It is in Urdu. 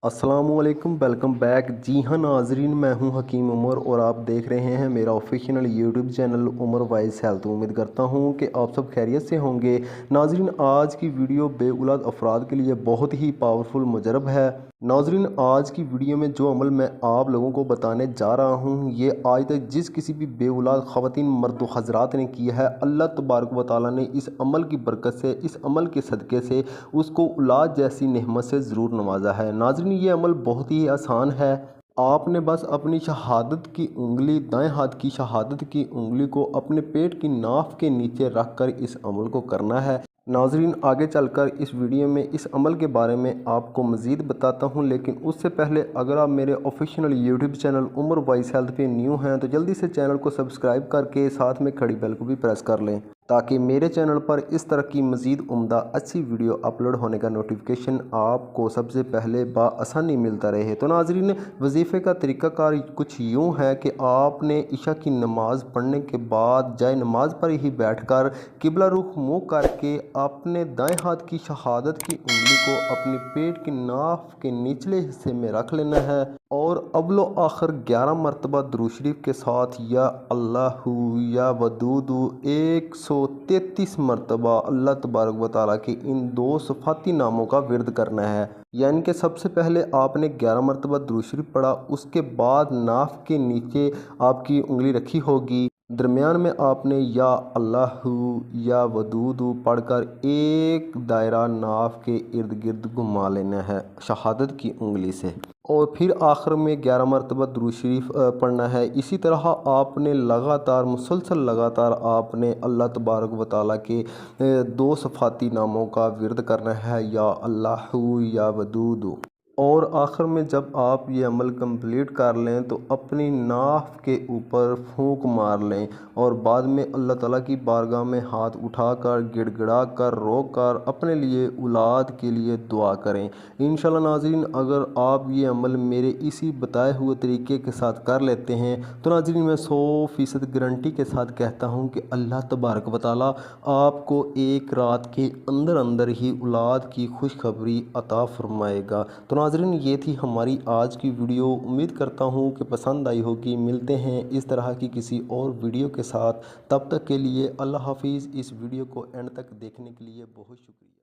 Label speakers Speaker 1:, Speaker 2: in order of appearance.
Speaker 1: السلام علیکم، ویلکم بیک۔ جی ہاں ناظرین، میں ہوں حکیم عمر اور آپ دیکھ رہے ہیں میرا آفیشیل یوٹیوب چینل عمر وائز ہیلتھ۔ امید کرتا ہوں کہ آپ سب خیریت سے ہوں گے۔ ناظرین، آج کی ویڈیو بے اولاد افراد کے لیے بہت ہی پاورفل مجرب ہے۔ ناظرین، آج کی ویڈیو میں جو عمل میں آپ لوگوں کو بتانے جا رہا ہوں، یہ آج تک جس کسی بھی بے اولاد خواتین مرد و حضرات نے کیا ہے، اللہ تبارک و تعالیٰ نے اس عمل کی برکت سے، اس عمل کے صدقے سے اس کو اولاد جیسی نعمت سے ضرور نوازا ہے۔ ناظرین، یہ عمل بہت ہی آسان ہے۔ آپ نے بس اپنی شہادت کی انگلی، دائیں ہاتھ کی شہادت کی انگلی کو اپنے پیٹ کی ناف کے نیچے رکھ کر اس عمل کو کرنا ہے۔ ناظرین، آگے چل کر اس ویڈیو میں اس عمل کے بارے میں آپ کو مزید بتاتا ہوں، لیکن اس سے پہلے اگر آپ میرے آفیشیل یوٹیوب چینل عمر وائز ہیلتھ پہ نیو ہیں تو جلدی سے چینل کو سبسکرائب کر کے ساتھ میں کھڑی بیل کو بھی پریس کر لیں، تاکہ میرے چینل پر اس طرح کی مزید عمدہ اچھی ویڈیو اپلوڈ ہونے کا نوٹیفیکیشن آپ کو سب سے پہلے بآسانی ملتا رہے۔ تو ناظرین، وظیفے کا طریقہ کار کچھ یوں ہے کہ آپ نے عشاء کی نماز پڑھنے کے بعد جائے نماز پر ہی بیٹھ کر قبلہ رخ منہ کر کے اپنے دائیں ہاتھ کی شہادت کی انگلی کو اپنے پیٹ کی ناف کے نچلے حصے میں رکھ لینا ہے اور اول و آخر 11 مرتبہ درود شریف کے ساتھ یا اللہ یا ودود 133 مرتبہ اللہ تبارک و تعالیٰ کے ان دو صفاتی ناموں کا ورد کرنا ہے۔ یعنی کہ سب سے پہلے آپ نے 11 مرتبہ درود شریف پڑھا، اس کے بعد ناف کے نیچے آپ کی انگلی رکھی ہوگی، درمیان میں آپ نے یا اللہ یا ودود پڑھ کر ایک دائرہ ناف کے ارد گرد گھما لینا ہے شہادت کی انگلی سے، اور پھر آخر میں 11 مرتبہ درود شریف پڑھنا ہے۔ اسی طرح آپ نے لگاتار آپ نے اللہ تبارک و تعالیٰ کے دو صفاتی ناموں کا ورد کرنا ہے، یا اللہ یا ودود، اور آخر میں جب آپ یہ عمل کمپلیٹ کر لیں تو اپنی ناف کے اوپر پھونک مار لیں اور بعد میں اللہ تعالیٰ کی بارگاہ میں ہاتھ اٹھا کر گڑ گڑا کر رو کر اپنے لیے اولاد کے لیے دعا کریں۔ انشاءاللہ ناظرین، اگر آپ یہ عمل میرے اسی بتائے ہوئے طریقے کے ساتھ کر لیتے ہیں تو ناظرین میں 100% گارنٹی کے ساتھ کہتا ہوں کہ اللہ تبارک و تعالیٰ آپ کو ایک رات کے اندر ہی اولاد کی خوشخبری عطا فرمائے گا۔ تو ناظرین، یہ تھی ہماری آج کی ویڈیو، امید کرتا ہوں کہ پسند آئی ہوگی۔ ملتے ہیں اس طرح کی کسی اور ویڈیو کے ساتھ، تب تک کے لیے اللہ حافظ۔ اس ویڈیو کو اینڈ تک دیکھنے کے لیے بہت شکریہ۔